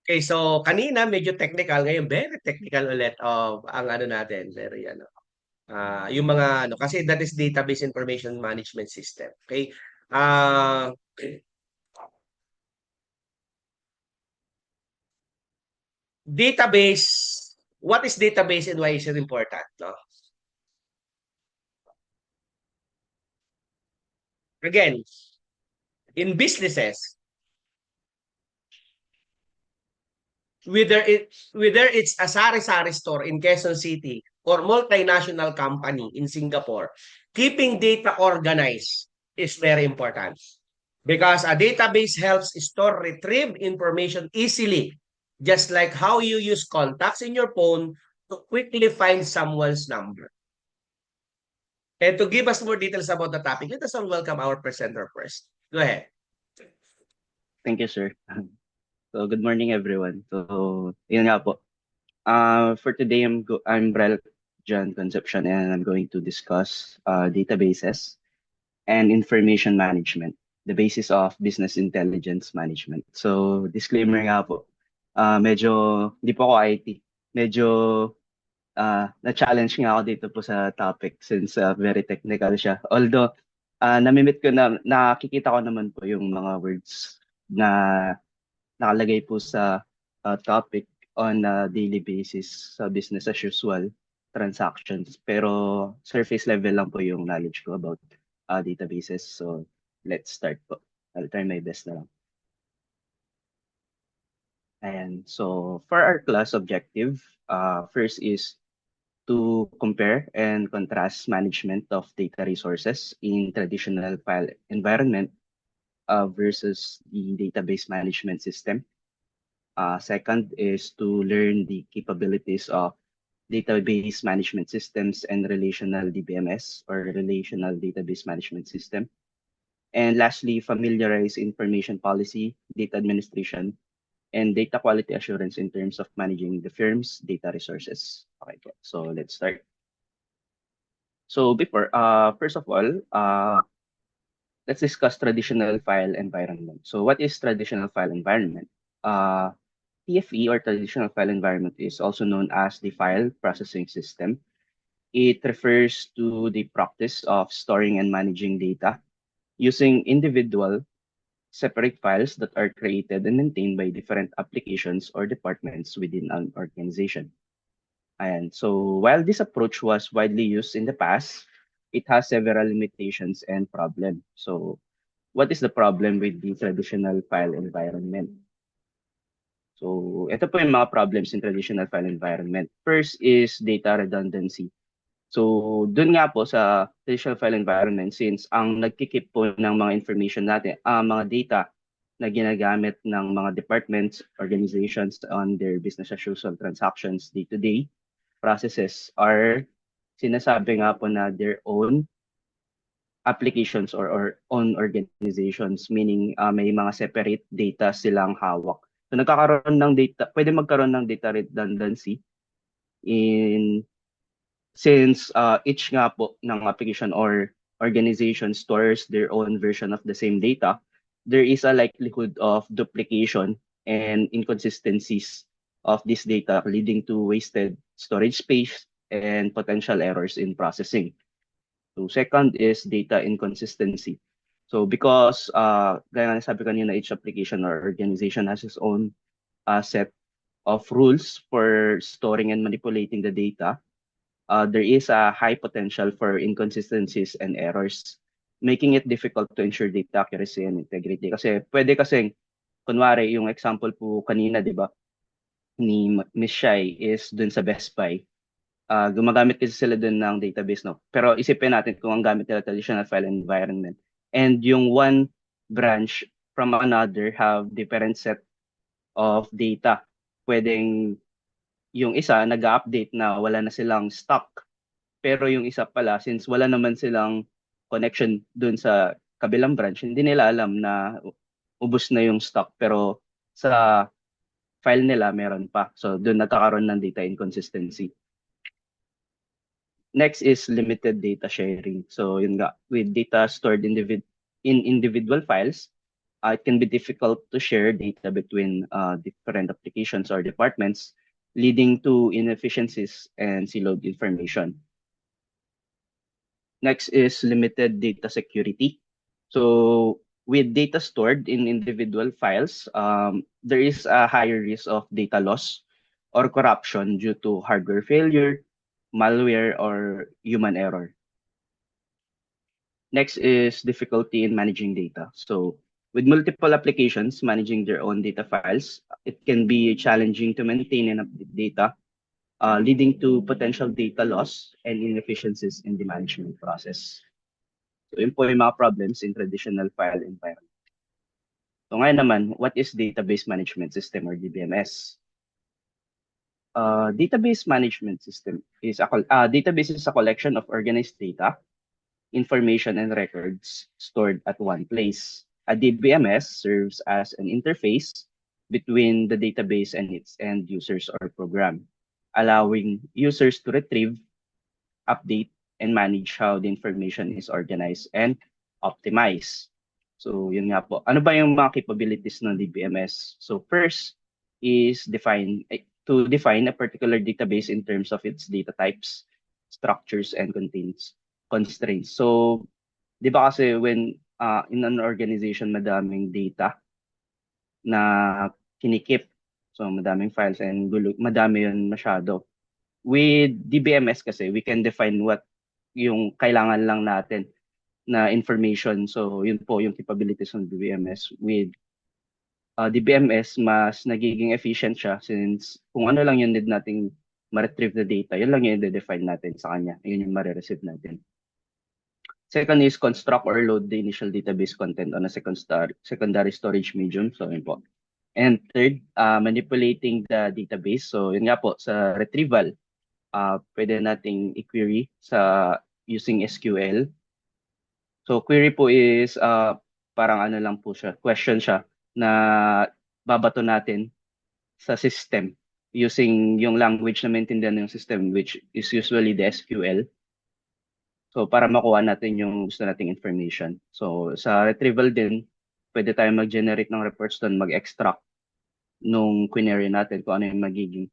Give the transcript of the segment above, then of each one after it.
Okay, so kanina medyo technical, ngayon very technical ulit of ang ano natin, very ano. Yung mga ano kasi that is database information management system. Okay? Ah, database, what is database and why is it important, no? Again, in businesses, whether it's a sari-sari store in Quezon City or multinational company in Singapore, keeping data organized is very important because a database helps store retrieve information easily, just like how you use contacts in your phone to quickly find someone's number. And to give us more details about the topic, let us all welcome our presenter first. Go ahead. Thank you, sir. So, good morning, everyone. So, yun nga po. For today, I'm Brel John Concepcion, and I'm going to discuss databases and information management, the basis of business intelligence management. So, disclaimer nga po. Medyo, di po ako IT. Medyo na-challenge nga ako dito po sa topic since very technical siya. Although, namimit ko na, nakikita ko naman po yung mga words na nakalagay po sa topic on a daily basis sa business as usual transactions. Pero surface level lang po yung knowledge ko about databases. So let's start po. I'll try my best na lang. And so for our class objective, first is to compare and contrast management of data resources in traditional file environment versus the database management system. Second is to learn the capabilities of database management systems and relational DBMS or relational database management system. And lastly, familiarize information policy, data administration, and data quality assurance in terms of managing the firm's data resources. Okay, so let's start. So first of all, let's discuss traditional file environment. So what is traditional file environment? Uh, TFE or traditional file environment is also known as the file processing system. It refers to the practice of storing and managing data using individual separate files that are created and maintained by different applications or departments within an organization. And so while this approach was widely used in the past, it has several limitations and problems. So what is the problem with the traditional file environment? So, ito po yung mga problems in traditional file environment. First is data redundancy. So, dun nga po sa traditional file environment, since ang nagkikip po ng mga information natin, mga data na ginagamit ng mga departments, organizations on their business as usual transactions day-to-day processes are sinasabi nga po na their own applications or own organizations, meaning may mga separate data silang hawak. So nagkakaroon ng data, pwede magkaroon ng data redundancy in since each nga po ng application or organization stores their own version of the same data, there is a likelihood of duplication and inconsistencies of this data leading to wasted storage space and potential errors in processing. So second is data inconsistency. So because gaya nga sabi kanina, each application or organization has its own set of rules for storing and manipulating the data, there is a high potential for inconsistencies and errors, making it difficult to ensure data accuracy and integrity. Kasi pwede kasing, kunwari, yung example po kanina, di ba, ni Miss Shai is dun sa Best Buy. Gumagamit kasi sila dun ng database, no? Pero isipin natin kung ang gamit nila traditional file environment. And yung one branch from another have different set of data. Pwedeng yung isa nag-update na wala na silang stock. Pero yung isa pala, since wala naman silang connection dun sa kabilang branch, hindi nila alam na ubos na yung stock. Pero sa file nila, meron pa. So, dun nagkakaroon ng data inconsistency. Next is limited data sharing. So, yun nga, with data stored in individual files, it can be difficult to share data between different applications or departments, leading to inefficiencies and siloed information. Next is limited data security. So with data stored in individual files, there is a higher risk of data loss or corruption due to hardware failure, malware, or human error. Next is difficulty in managing data. So with multiple applications managing their own data files, it can be challenging to maintain and update data, leading to potential data loss and inefficiencies in the management process. So yun po yung mga problems in traditional file environment. So ngayon naman, what is database management system or DBMS? Database management system is database is a collection of organized data, information, and records stored at one place. A DBMS serves as an interface between the database and its end users or program, allowing users to retrieve, update, and manage how the information is organized and optimized. So, yun nga po. Ano ba yung mga capabilities ng DBMS? So, first is to define a particular database in terms of its data types, structures, and constraints. So, di ba kasi when in an organization, madaming data na kinikip. So, madaming files and madami yun masyado. With DBMS kasi, we can define what yung kailangan lang natin na information. So, yun po yung capabilities ng DBMS. With DBMS, mas nagiging efficient siya since kung ano lang yung need nating ma-retrieve the data, yun lang yung i-define natin sa kanya. Yun yung ma-receive natin. Second is construct or load the initial database content on a secondary storage medium. So, yun po. And third, manipulating the database. So, yun nga po, sa retrieval, pwede nating i-query using SQL. So, query po is parang ano lang po siya, question siya na babato natin sa system using yung language na maintindihan ng system, which is usually the SQL. So, para makuha natin yung gusto nating information. So, sa retrieval din, pwede tayo mag-generate ng reports doon, mag-extract nung query natin kung ano yung magiging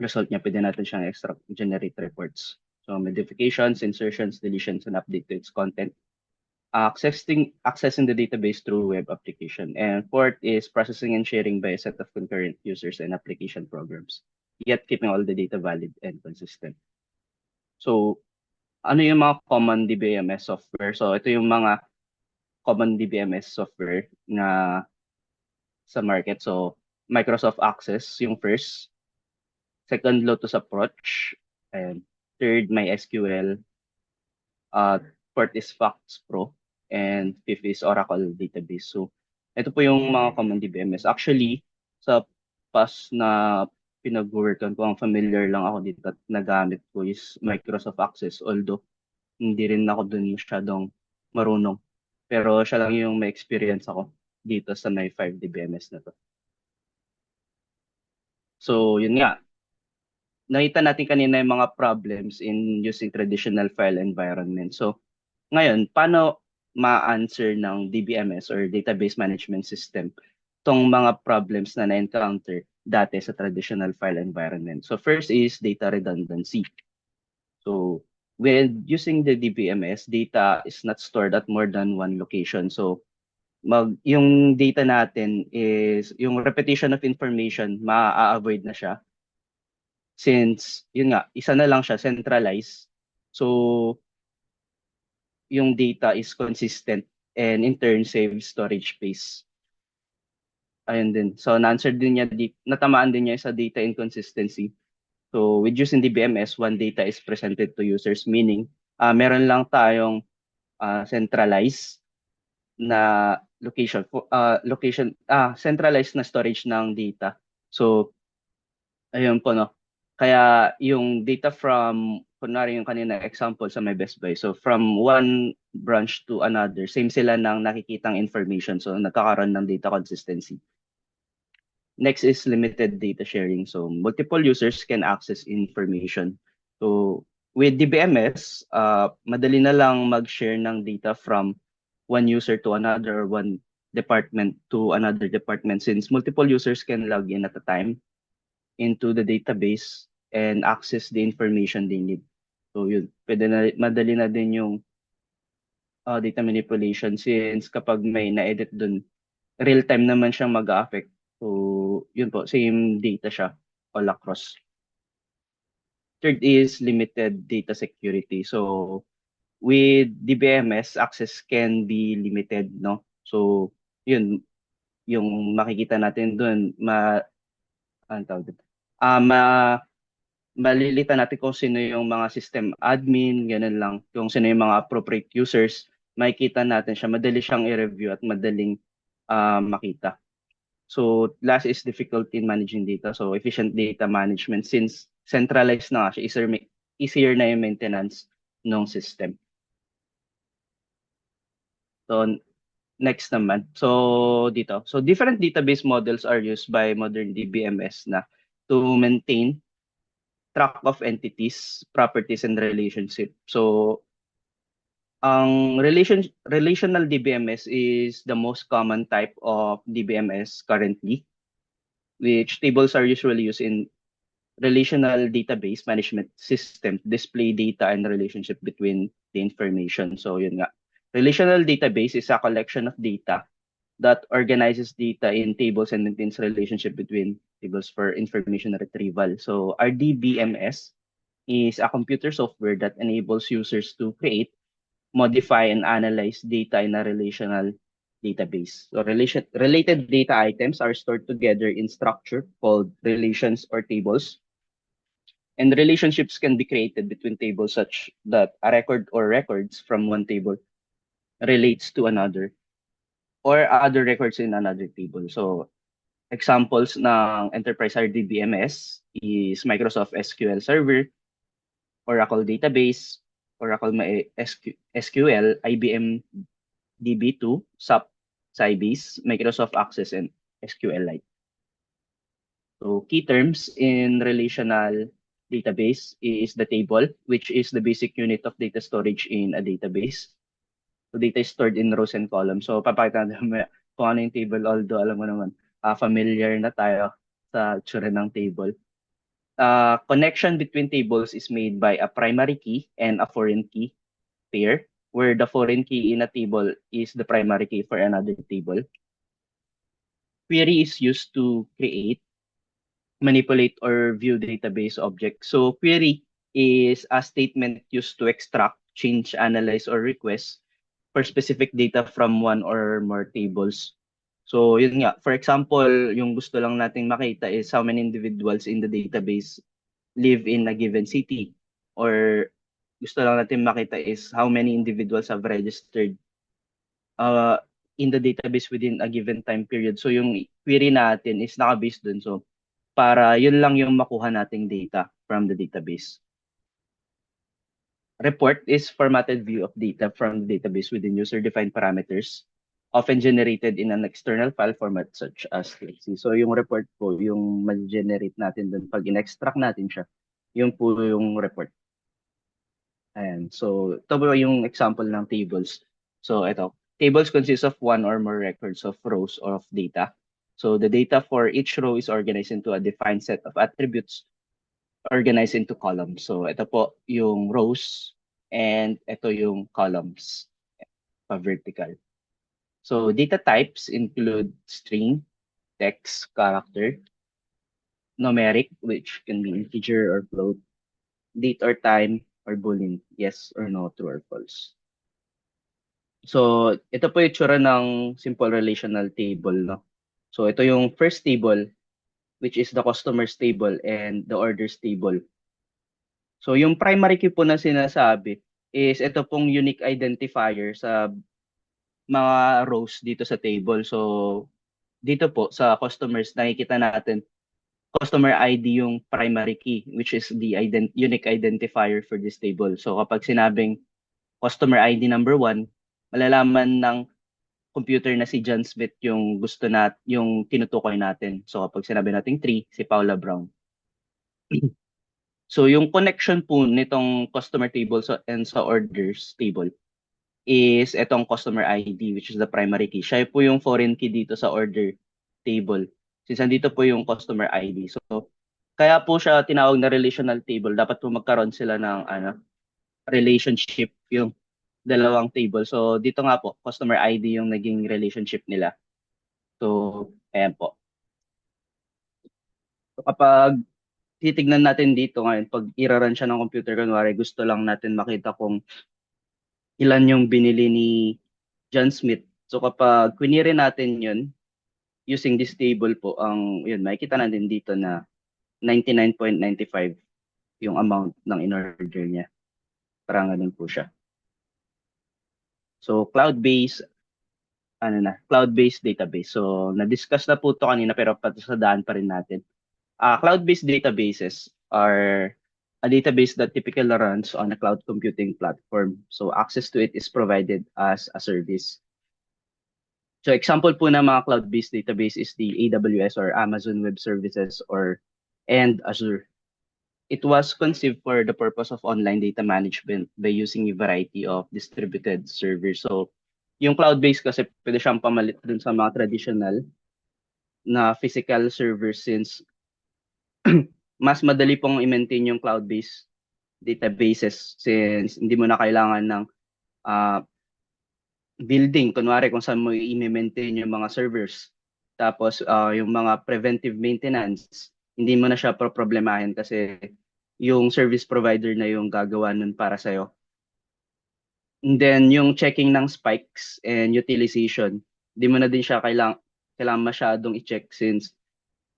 result niya. Pwede natin siyang extract, generate reports. So, modifications, insertions, deletions, and update to its content. Accessing the database through web application. And fourth is processing and sharing by a set of concurrent users and application programs, yet keeping all the data valid and consistent. So, ano yung mga common DBMS software? So, ito yung mga common DBMS software na sa market. So, Microsoft Access yung first. Second, Lotus Approach. And third, MySQL. Fourth is Fox Pro. And fifth is Oracle Database. So, ito po yung mga common DBMS. Actually, sa past na pinag-workan ko, ang familiar lang ako dito at nagamit ko is Microsoft Access. Although, hindi rin ako dun masyadong marunong. Pero siya lang yung may experience ako dito sa may 5 DBMS na to. So, yun nga. Nakita natin kanina yung mga problems in using traditional file environment. So, ngayon, paano ma-answer ng DBMS or Database Management System tong mga problems na na-encounter dati sa traditional file environment? So, first is data redundancy. So, when using the DBMS, data is not stored at more than one location. So, yung data natin is, yung repetition of information, ma-avoid na siya. Since, yun nga, isa na lang siya, centralized. So, yung data is consistent and in turn save storage space. Ayun din. So, na-answer din niya, natamaan din niya sa data inconsistency. So, with using DBMS, one data is presented to users, meaning meron lang tayong centralized na centralized na storage ng data. So, ayun po, no. Kaya yung data from, kunwari yung kanina example sa my Best Buy, so from one branch to another, same sila ng nakikitang information. So, nagkakaroon ng data consistency. Next is limited data sharing. So, multiple users can access information. So, with DBMS, madali na lang mag-share ng data from one user to another, one department to another department since multiple users can log in at a time into the database and access the information they need. So yun, pwede na, madali na din yung data manipulation since kapag may na-edit dun, real time naman siyang mag-affect. So yun po, same data siya all across. Third is limited data security. So with DBMS, access can be limited, no? So yun, yung makikita natin dun, ano tawag dito? Malilitan natin kung sino yung mga system admin, ganun lang. Kung sino yung mga appropriate users, makikita natin siya. Madali siyang i-review at madaling makita. So last is difficulty in managing data. So efficient data management since centralized na nga siya, easier na yung maintenance ng system. So next naman. So dito. So different database models are used by modern DBMS na to maintain track of entities, properties, and relationship. So ang relational DBMS is the most common type of DBMS currently, which tables are usually used in relational database management system to display data and relationship between the information. So yun nga. Relational database is a collection of data that organizes data in tables and maintains relationship between tables for information retrieval. So our DBMS is a computer software that enables users to create, modify, and analyze data in a relational database. So related data items are stored together in structure called relations or tables. And relationships can be created between tables such that a record or records from one table relates to another or other records in another table. So examples ng Enterprise RDBMS is Microsoft SQL Server, Oracle Database, Oracle SQL, IBM DB2, SAP Sybase, Microsoft Access, and SQLite. So key terms in relational database is the table, which is the basic unit of data storage in a database. So data is stored in rows and columns. So papakita natin kung ano yung table, although alam mo naman, familiar na tayo sa tsura ng table. Connection between tables is made by a primary key and a foreign key pair, where the foreign key in a table is the primary key for another table. Query is used to create, manipulate, or view database objects. So query is a statement used to extract, change, analyze, or request for specific data from one or more tables. So yun nga, for example, yung gusto lang nating makita is how many individuals in the database live in a given city, or gusto lang natin makita is how many individuals have registered uh, in the database within a given time period. So yung query natin is naka-based dun. So para yun lang yung makuha nating data from the database. Report is formatted view of data from the database within user-defined parameters, often generated in an external file format such as TXT. So yung report po, yung mag-generate natin dun pag in-extract natin siya, yung po yung report. Ayan. So ito po yung example ng tables. So ito, tables consist of one or more records of rows of data. So the data for each row is organized into a defined set of attributes organized into columns. So ito po yung rows and ito yung columns pa-vertical. So data types include string, text, character, numeric, which can be integer or float, date or time, or boolean, yes or no, true or false. So ito po yung tsura ng simple relational table, no? So ito yung first table, which is the customers table and the orders table. So yung primary key po na sinasabi is ito pong unique identifier sa mga rows dito sa table. So dito po sa customers nakikita natin customer ID yung primary key, which is the unique identifier for this table. So kapag sinabing customer ID number 1, malalaman ng computer na si John Smith yung yung tinutukoy natin. So kapag sinabi natin 3, si Paula Brown. So yung connection po nitong customer table and sa orders table is itong customer ID, which is the primary key. Siya po yung foreign key dito sa order table. Since nandito po yung customer ID. So, kaya po siya tinawag na relational table. Dapat po magkaroon sila ng relationship yung dalawang table. So, dito nga po, customer ID yung naging relationship nila. So, ayan po. So, kapag titignan natin dito ngayon, pag iraran siya ng computer, kunwari gusto lang natin makita kung ilan yung binili ni John Smith. So kapag query natin yun, using this table po, yun, makikita natin dito na 99.95 yung amount ng in-order niya. Parang ganun po siya. So cloud-based, cloud-based database. So na-discuss na po to kanina pero patasadaan pa rin natin. Cloud-based databases are a database that typically runs on a cloud computing platform. So access to it is provided as a service. So example po ng mga cloud-based database is the AWS or Amazon Web Services and Azure. It was conceived for the purpose of online data management by using a variety of distributed servers. So yung cloud-based kasi pwede siyang pamalit dun sa mga traditional na physical servers since mas madali pong i-maintain yung cloud-based databases since hindi mo na kailangan ng uh, building, kunwari kung saan mo i-maintain yung mga servers. Tapos yung mga preventive maintenance, hindi mo na siya problemahin kasi yung service provider na yung gagawa nun para sa'yo. And then yung checking ng spikes and utilization, hindi mo na din siya kailangan masyadong i-check since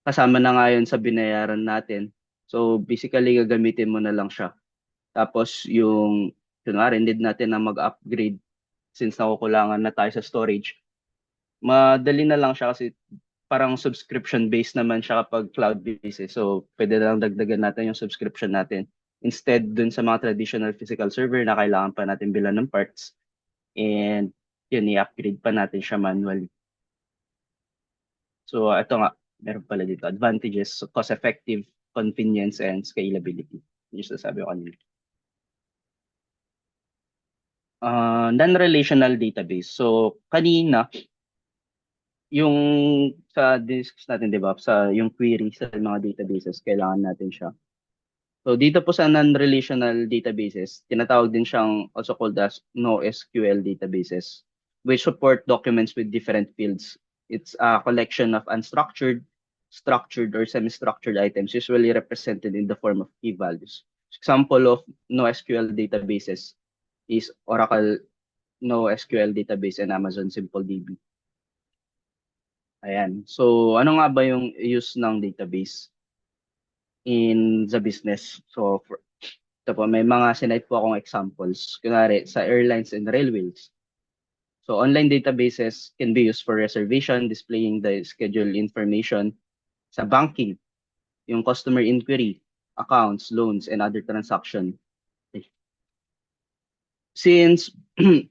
kasama na nga yun sa binayaran natin. So basically gagamitin mo na lang siya. Tapos yung kunwari need natin na mag-upgrade since nakukulangan na tayo sa storage, madali na lang siya kasi parang subscription based naman siya kapag cloud based. So, pwede na lang dagdagan natin yung subscription natin. Instead, dun sa mga traditional physical server na kailangan pa natin bilan ng parts and yun, i-upgrade pa natin siya manually. So, ito nga, meron pala dito. Advantages, so cost-effective, convenience, and scalability. Yung sasabi ko kanina. Non-relational database. So, kanina, yung sa discuss natin, di ba, sa yung query sa mga databases, kailangan natin siya. So, dito po sa non-relational databases, tinatawag din siyang also called as NoSQL databases, which support documents with different fields. It's a collection of unstructured, structured, or semi-structured items, usually represented in the form of key values. Example of NoSQL databases is Oracle NoSQL database and Amazon SimpleDB. Ayan. So, ano nga ba yung use ng database in the business? So, ito po, may mga sinite po akong examples. Kunwari, sa airlines and railways. So, online databases can be used for reservation, displaying the schedule information. Sa banking, yung customer inquiry, accounts, loans, and other transaction. Since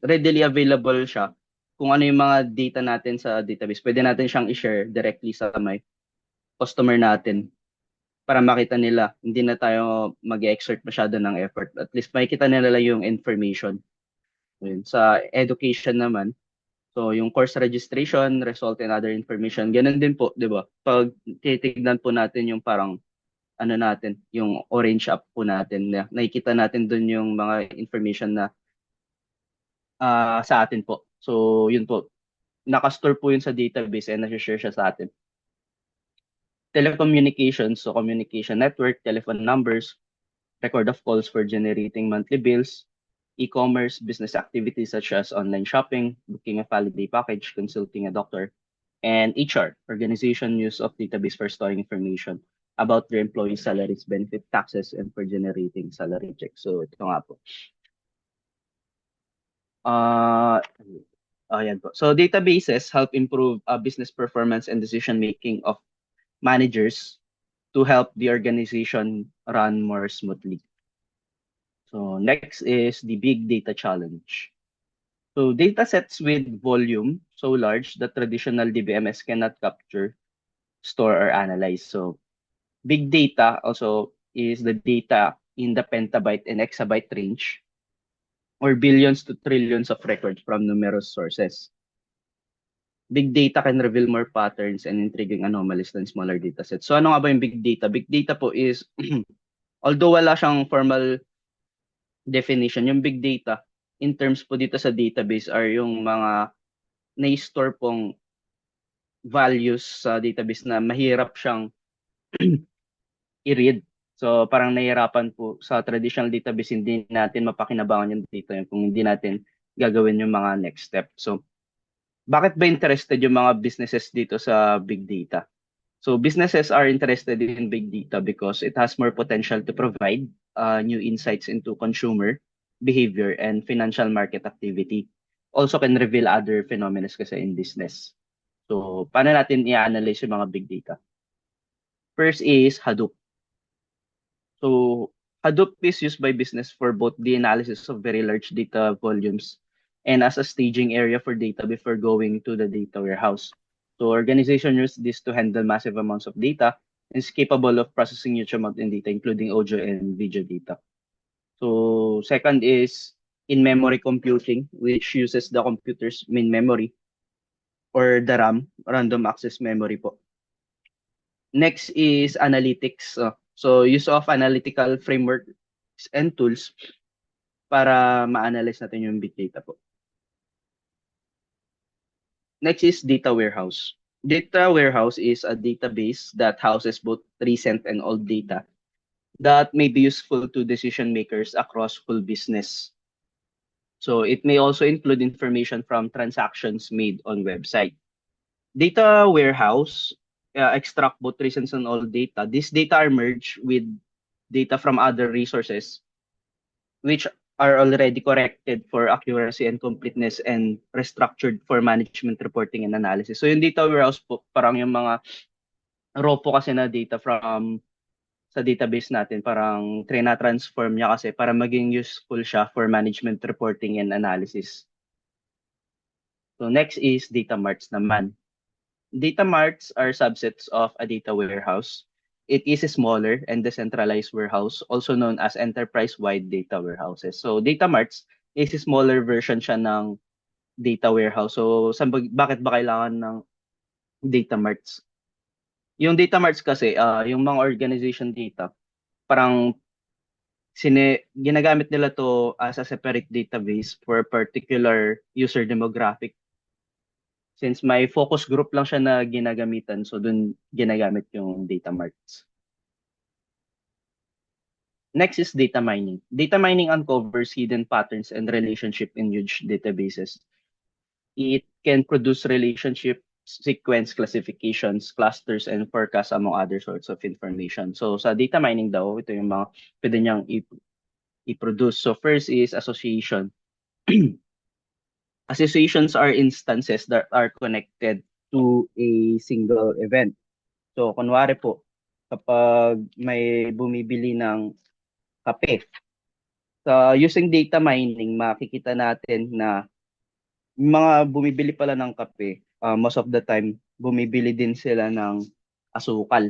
readily available siya, kung ano yung mga data natin sa database, pwede natin siyang i-share directly sa may customer natin para makita nila. Hindi na tayo mag-exert masyado ng effort. At least makikita nila yung information. Yun. Sa education naman, so yung course registration, result, and other information, ganun din po, di ba? Pag titignan po natin yung parang ano natin, yung orange app po natin, na nakikita natin dun yung mga information na sa atin po. So, yun po. Nakastore po yun sa database and nasi-share siya sa atin. Telecommunications, so communication network, telephone numbers, record of calls for generating monthly bills, e-commerce, business activities such as online shopping, booking a holiday package, consulting a doctor, and HR, organization use of database for storing information about their employees' salaries, benefit, taxes, and for generating salary checks. So, ito nga po. Ayan po. So, databases help improve business performance and decision-making of managers to help the organization run more smoothly. So next is the big data challenge. So data sets with volume so large that traditional DBMS cannot capture, store, or analyze. So big data also is the data in the petabyte and exabyte range. or billions to trillions of records from numerous sources. Big data can reveal more patterns and intriguing anomalies than smaller datasets. So ano nga ba yung big data? Big data po is, although wala siyang formal definition, yung big data, in terms po dito sa database are yung mga na-store pong values sa database na mahirap siyang i-read. So parang nahihirapan po sa traditional database, hindi natin mapakinabangan yung data yun kung hindi natin gagawin yung mga next step. So bakit ba interested yung mga businesses dito sa big data? So businesses are interested in big data because it has more potential to provide new insights into consumer behavior and financial market activity. Also can reveal other phenomena kasi in business. So paano natin i-analyze yung mga big data? First is Hadoop. So Hadoop is used by business for both the analysis of very large data volumes and as a staging area for data before going to the data warehouse. So organization use this to handle massive amounts of data and is capable of processing huge amount in data, including audio and video data. So second is in-memory computing, which uses the computer's main memory or the RAM, random access memory po. Next is analytics. So use of analytical frameworks and tools para ma-analyze natin yung big data po. Next is data warehouse. Data warehouse is a database that houses both recent and old data that may be useful to decision makers across full business. So it may also include information from transactions made on website. Data warehouse extract both recent and old data. These data are merged with data from other resources which are already corrected for accuracy and completeness and restructured for management reporting and analysis. So yung data warehouse po, parang yung mga raw po kasi na data from sa database natin, parang trina-transform niya kasi para maging useful siya for management reporting and analysis. So next is data marts naman. Data marts are subsets of a data warehouse. It is a smaller and decentralized warehouse, also known as enterprise-wide data warehouses. So data marts is a smaller version siya ng data warehouse. So bakit ba kailangan ng data marts? Yung data marts kasi, yung mga organization data, parang ginagamit nila to as a separate database for a particular user demographic. Since may focus group lang siya na ginagamitan, so dun ginagamit yung data marts. Next is data mining. Data mining uncovers hidden patterns and relationship in huge databases. It can produce relationship, sequence classifications, clusters, and forecasts among other sorts of information. So sa data mining daw, ito yung mga pwede niyang i-produce. So first is association. Associations are instances that are connected to a single event. So kunwari po, kapag may bumibili ng kape, using data mining, makikita natin na yung mga bumibili pala ng kape, most of the time, bumibili din sila ng asukal.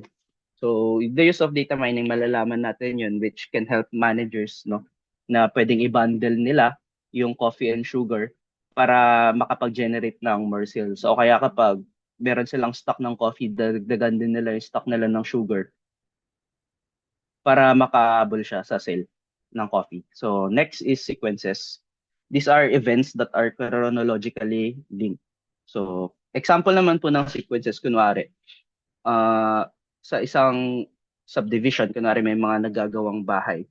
So, the use of data mining, malalaman natin yun, which can help managers, no, na pwedeng i-bundle nila yung coffee and sugar para makapag-generate ng more sales. O kaya kapag meron silang stock ng coffee, dagdagan din nila yung stock nila ng sugar para makahabol siya sa sale ng coffee. So next is sequences. These are events that are chronologically linked. So example naman po ng sequences, kunwari, sa isang subdivision, kunwari may mga nagagawang bahay.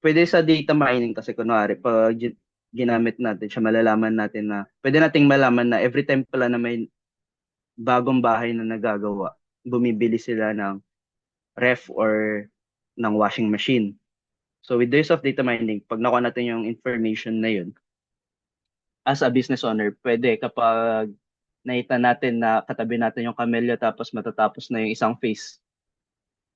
Pwede sa data mining kasi kunwari, pag ginamit natin siya, malalaman natin na, pwede nating malaman na every time pala na may bagong bahay na nagagawa, bumibili sila ng ref or ng washing machine. So with the use of data mining, pag nakuha natin yung information na yun, as a business owner, pwede kapag nakita natin na katabi natin yung camellia tapos matatapos na yung isang phase,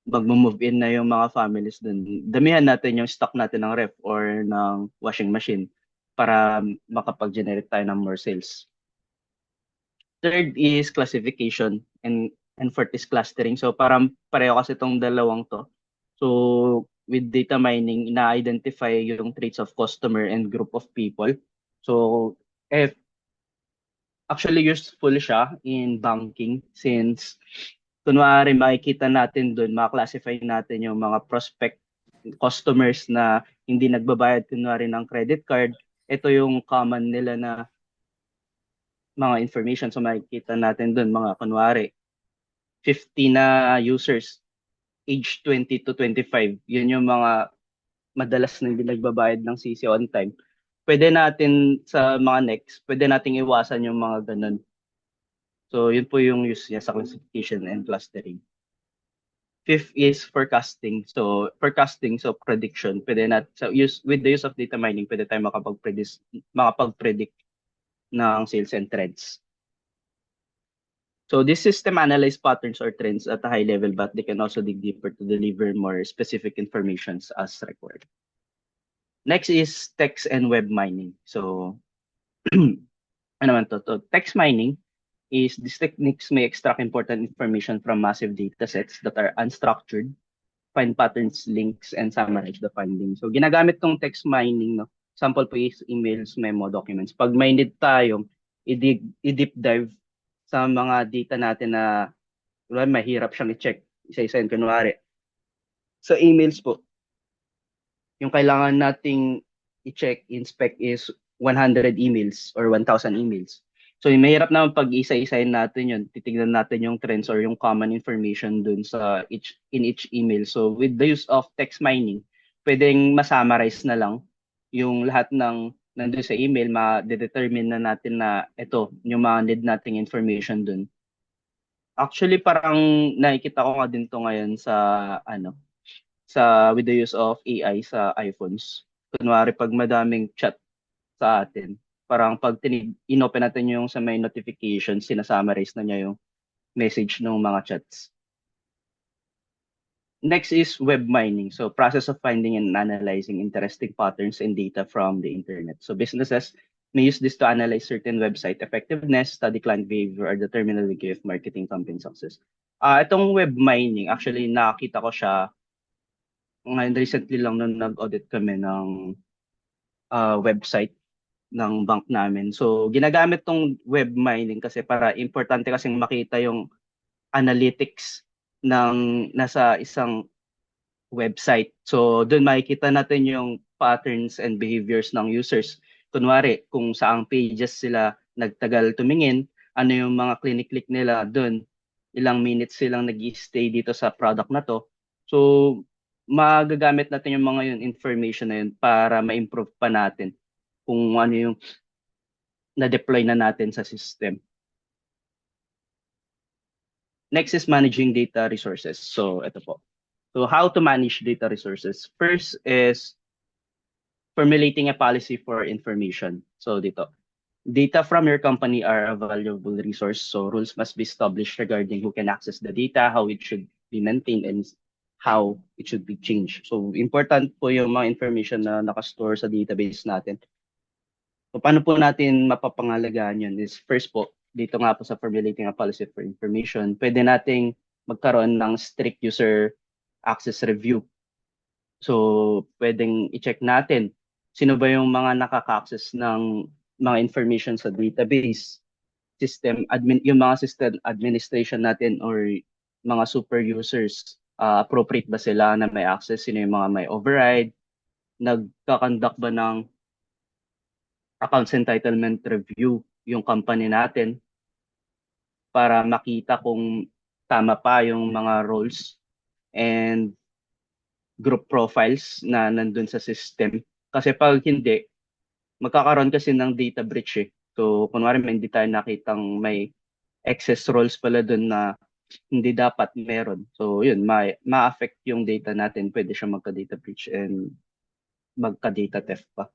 mag-move in na yung mga families dun, damihan natin yung stock natin ng ref or ng washing machine para makapag-generate tayo ng more sales. Third is classification and fourth is clustering. So parang pareho kasi itong dalawang to. So with data mining, na-identify yung traits of customer and group of people. So, if actually useful siya in banking since kunwari makikita natin doon, makaklasify natin yung mga prospect customers na hindi nagbabayad kunwari ng credit card. Ito yung common nila na mga information. So makikita natin doon mga kunwari 50 na users, age 20 to 25. Yun yung mga madalas na hindi nagbabayad ng CC on time. Pwede natin sa mga next, pwede nating iwasan yung mga ganun. So, yun po yung use niya sa classification and clustering. Fifth is forecasting. So, forecasting, so prediction. Pwede with the use of data mining, pwede tayo makapag-predict ng sales and trends. So, this system analyze patterns or trends at a high level, but they can also dig deeper to deliver more specific informations as required. Next is text and web mining. So, ano naman to? Text mining is these techniques may extract important information from massive data sets that are unstructured, find patterns, links, and summarize the findings. So, ginagamit tong text mining, no? Sample po is emails, memo, documents. Pag may need tayo, i-deep dive sa mga data natin na mahirap siyang i-check. Isa-isa yun, kunwari. Sa emails po, yung kailangan nating i-check, inspect is 100 emails or 1,000 emails. So, mahirap naman pag isa-isahin natin yun, titignan natin yung trends or yung common information dun in each email. So, with the use of text mining, pwedeng ma-summarize na lang yung lahat ng nandun sa email, ma-determine na natin na ito, yung mga need nating information dun. Actually, parang nakikita ko nga din to ngayon with the use of AI sa iPhones. Kunwari, pag madaming chat sa atin, parang pag inopen natin yung sa may notification, sinasummarize na niya yung message ng mga chats. Next is web mining. So, process of finding and analyzing interesting patterns and data from the internet. So, businesses may use this to analyze certain website effectiveness, study client behavior, or determine the degree of marketing campaign success. Itong web mining, actually, nakita ko siya ngayon recently lang nung nag-audit kami ng website ng bank namin. So, ginagamit tong web mining kasi para importante kasing makita yung analytics ng nasa isang website. So, doon makikita natin yung patterns and behaviors ng users. Kunwari, kung saang pages sila nagtagal tumingin, ano yung mga click nila doon, ilang minutes silang nag-stay dito sa product na to. So, magagamit natin yung mga yun information na yun para ma-improve pa natin kung ano yung na-deploy na natin sa system. Next is managing data resources. So, ito po. So, how to manage data resources? First is formulating a policy for information. So, dito. Data from your company are a valuable resource. So, rules must be established regarding who can access the data, how it should be maintained, and how it should be changed. So, important po yung mga information na nakastore sa database natin. So, paano po natin mapapangalagaan yun is first po, dito nga po sa formulating a policy for information, pwede nating magkaroon ng strict user access review. So, pwedeng i-check natin sino ba yung mga nakaka-access ng mga information sa database, yung mga system administration natin or mga super users, appropriate ba sila na may access, sino yung mga may override, nagkakandak ba ng accounts entitlement review yung company natin para makita kung tama pa yung mga roles and group profiles na nandun sa system. Kasi pag hindi, magkakaroon kasi ng data breach eh. So, kunwari may hindi tayo nakitang may excess roles pala dun na hindi dapat meron. So, yun, ma-affect yung data natin. Pwede siya magka-data breach and magka-data theft pa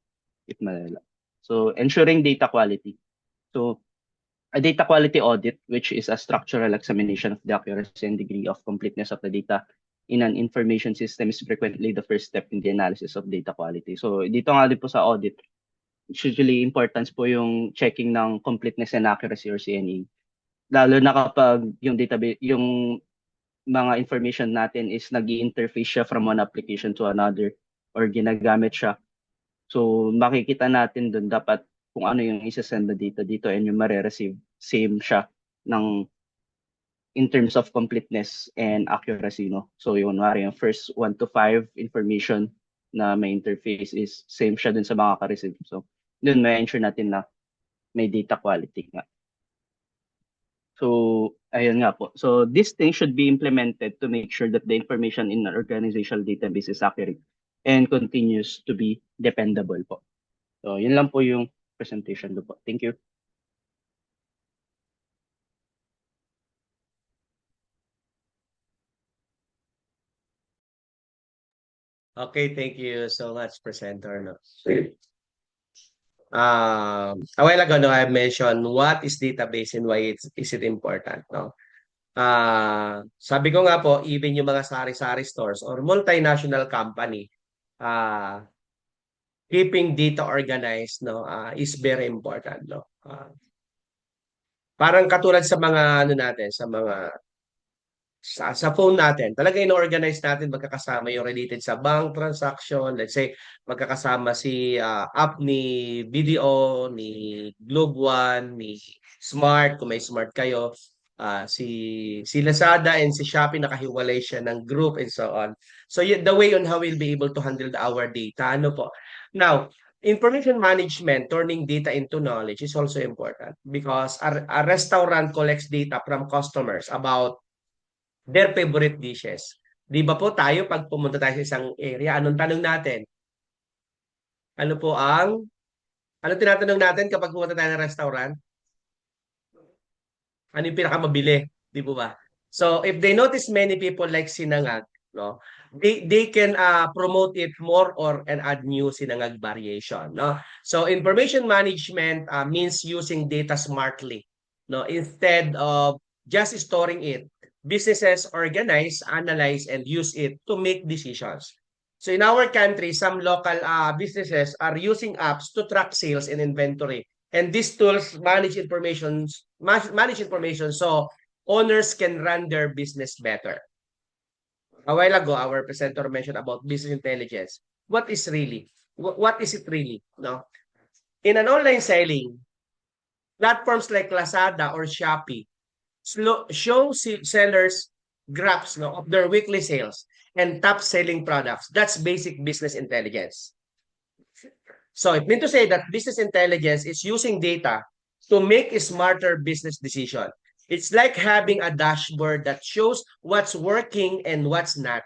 if malala. So, ensuring data quality. So, a data quality audit, which is a structural examination of the accuracy and degree of completeness of the data in an information system, is frequently the first step in the analysis of data quality. So, dito nga din po sa audit, usually importance po yung checking ng completeness and accuracy or CNA. Lalo na kapag yung database, yung mga information natin is nag-i-interface siya from one application to another or ginagamit siya. So makikita natin dun dapat kung ano yung isa-send na data dito and yung mare-receive, same siya ng in terms of completeness and accuracy, no? So yung yung first 1 to 5 information na may interface is same siya dun sa mga ka-receive. So dun may ensure natin na may data quality nga. So ayun nga po. So this thing should be implemented to make sure that the information in an organizational database is accurate and continues to be dependable po. So yun lang po yung presentation ko po. Thank you. Okay, thank you so much, presenter. No? A while ago, no, I mentioned what is database and why is it important. No? Sabi ko nga po, even yung mga sari-sari stores or multinational company, uh, keeping data organized, no, is very important. No? Parang katulad sa mga ano natin, sa phone natin, talaga in-organize natin magkakasama yung related sa bank transaction. Let's say, magkakasama si app ni BDO, ni Globe One, ni Smart, kung may Smart kayo. Si Lazada and si Shopee, nakahiwalay siya ng group and so on. So the way on how we'll be able to handle our data. Ano po? Now, information management, turning data into knowledge is also important because a restaurant collects data from customers about their favorite dishes. Di ba po tayo, pag pumunta tayo sa isang area, anong tanong natin? Ano po ano tinatanong natin kapag pumunta tayo ng restaurant? Ano yung pinakamabili? Di po ba? So, if they notice many people like sinangag, no, they can promote it more or and add new sinangag variation, no? So, information management means using data smartly, no, instead of just storing it. Businesses organize, analyze, and use it to make decisions. So, in our country, some local businesses are using apps to track sales and inventory. And these tools manage information so owners can run their business better. A while ago, our presenter mentioned about business intelligence. What is it really? No? In an online selling, platforms like Lazada or Shopee show sellers graphs, no, of their weekly sales and top selling products. That's basic business intelligence. So it means to say that business intelligence is using data to make a smarter business decision. It's like having a dashboard that shows what's working and what's not.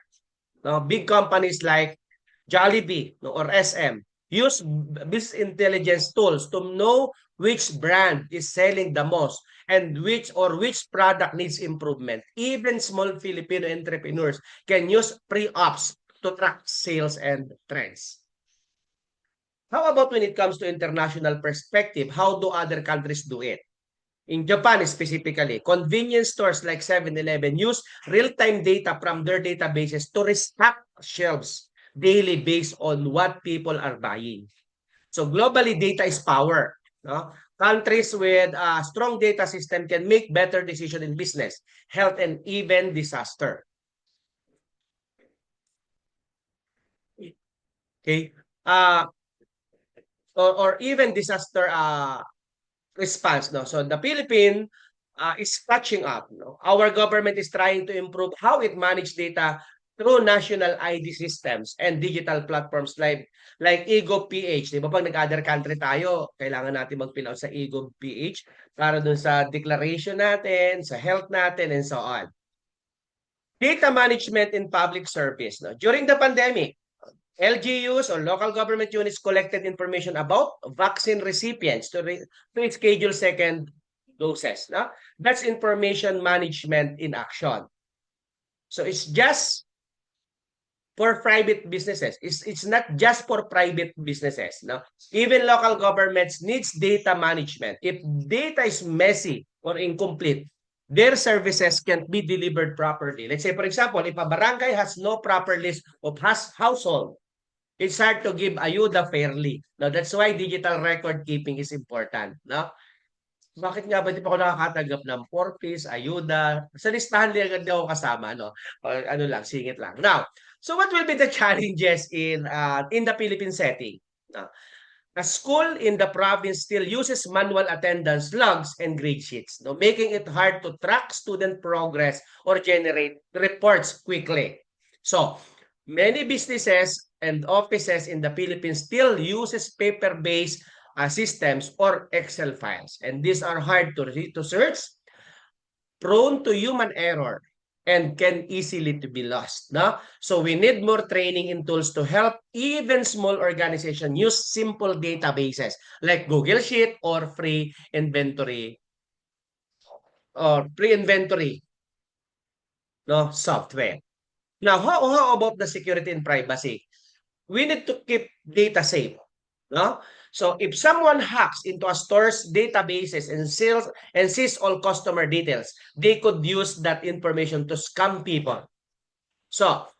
Now, big companies like Jollibee, no, or SM use business intelligence tools to know which brand is selling the most and which product needs improvement. Even small Filipino entrepreneurs can use pre-ops to track sales and trends. How about when it comes to international perspective? How do other countries do it? In Japan specifically, convenience stores like 7-Eleven use real-time data from their databases to restock shelves daily based on what people are buying. So globally, data is power. No? Countries with a strong data system can make better decisions in business, health, and even disaster. Okay? Or even disaster response. No? So the Philippines is catching up. No? Our government is trying to improve how it manages data through national ID systems and digital platforms like eGov.ph. Di ba pag nag-other country tayo, kailangan natin mag-fill out sa eGov.ph para dun sa declaration natin, sa health natin, and so on. Data management in public service. No? During the pandemic, LGUs or local government units collected information about vaccine recipients to schedule second doses. No? That's information management in action. So it's just for private businesses. It's not just for private businesses. No? Even local governments needs data management. If data is messy or incomplete, their services can't be delivered properly. Let's say, for example, if a barangay has no proper list of household, it's hard to give ayuda fairly. Now, that's why digital record keeping is important. No? bakit nga ba di pa ako nakakatanggap ng 4 piece, ayuda? Sa listahan din agad ako kasama, no? O, ano lang, singit lang. Now, so what will be the challenges in the Philippine setting? No? A school in the province still uses manual attendance logs and grade sheets, no, making it hard to track student progress or generate reports quickly. So, many businesses and offices in the Philippines still uses paper-based systems or Excel files, and these are hard to search, prone to human error, and can easily to be lost. No? So we need more training in tools to help even small organizations use simple databases like Google Sheet or pre-inventory no software. Now, how about the security and privacy? We need to keep data safe. No? So if someone hacks into a store's databases and sees all customer details, they could use that information to scam people. So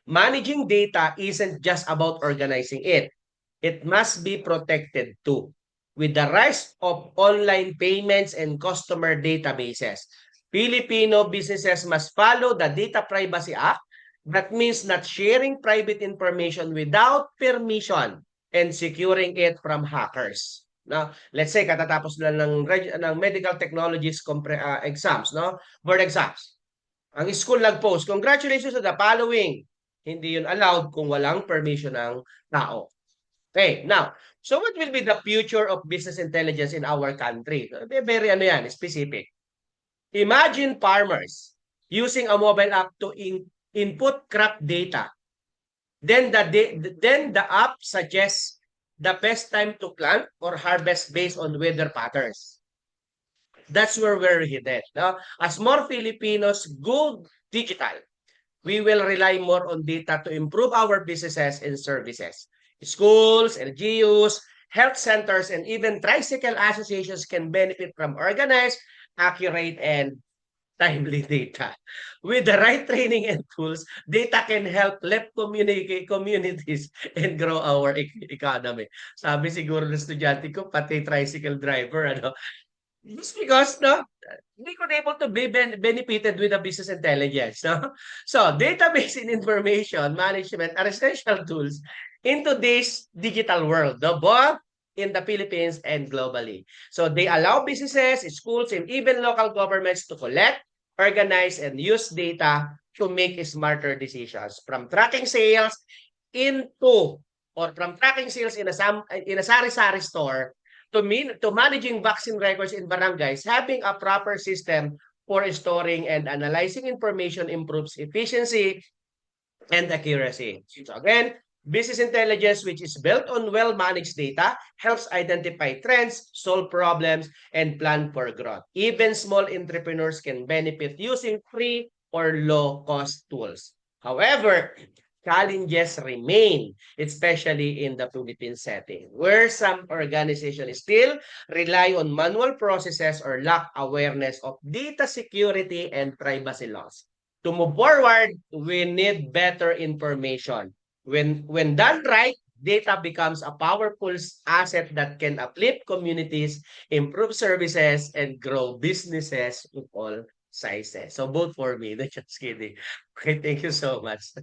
managing data isn't just about organizing it. It must be protected too. With the rise of online payments and customer databases, Filipino businesses must follow the Data Privacy Act. That means not sharing private information without permission and securing it from hackers. No? Let's say katatapos lang ng medical technologies exams, no? Board exams. Ang school nag-post, congratulations to the following. Hindi yun allowed kung walang permission ng tao. Okay, now, so what will be the future of business intelligence in our country? Very ano yan, specific. Imagine farmers using a mobile app to input crop data. Then the app suggests the best time to plant or harvest based on weather patterns. That's where we're headed. No? As more Filipinos go digital, we will rely more on data to improve our businesses and services. Schools, LGUs, health centers, and even tricycle associations can benefit from organized, accurate, and timely data. With the right training and tools, data can help lift communities and grow our economy. Sabi siguro ng estudyante ko, pati tricycle driver, ano, just because, no, they could able to be benefited with the business intelligence. No? So, database and information management are essential tools in today's digital world, no? Both in the Philippines and globally. So, they allow businesses, schools, and even local governments to collect, organize, and use data to make smarter decisions. From tracking sales from tracking sales in a sari-sari store to managing vaccine records in barangays, having a proper system for storing and analyzing information improves efficiency and accuracy. So again, business intelligence, which is built on well-managed data, helps identify trends, solve problems, and plan for growth. Even small entrepreneurs can benefit using free or low-cost tools. However, challenges remain, especially in the Philippine setting, where some organizations still rely on manual processes or lack awareness of data security and privacy laws. To move forward, we need better information. When done right, data becomes a powerful asset that can uplift communities, improve services, and grow businesses of all sizes. So vote for me. Just kidding. Okay, thank you so much.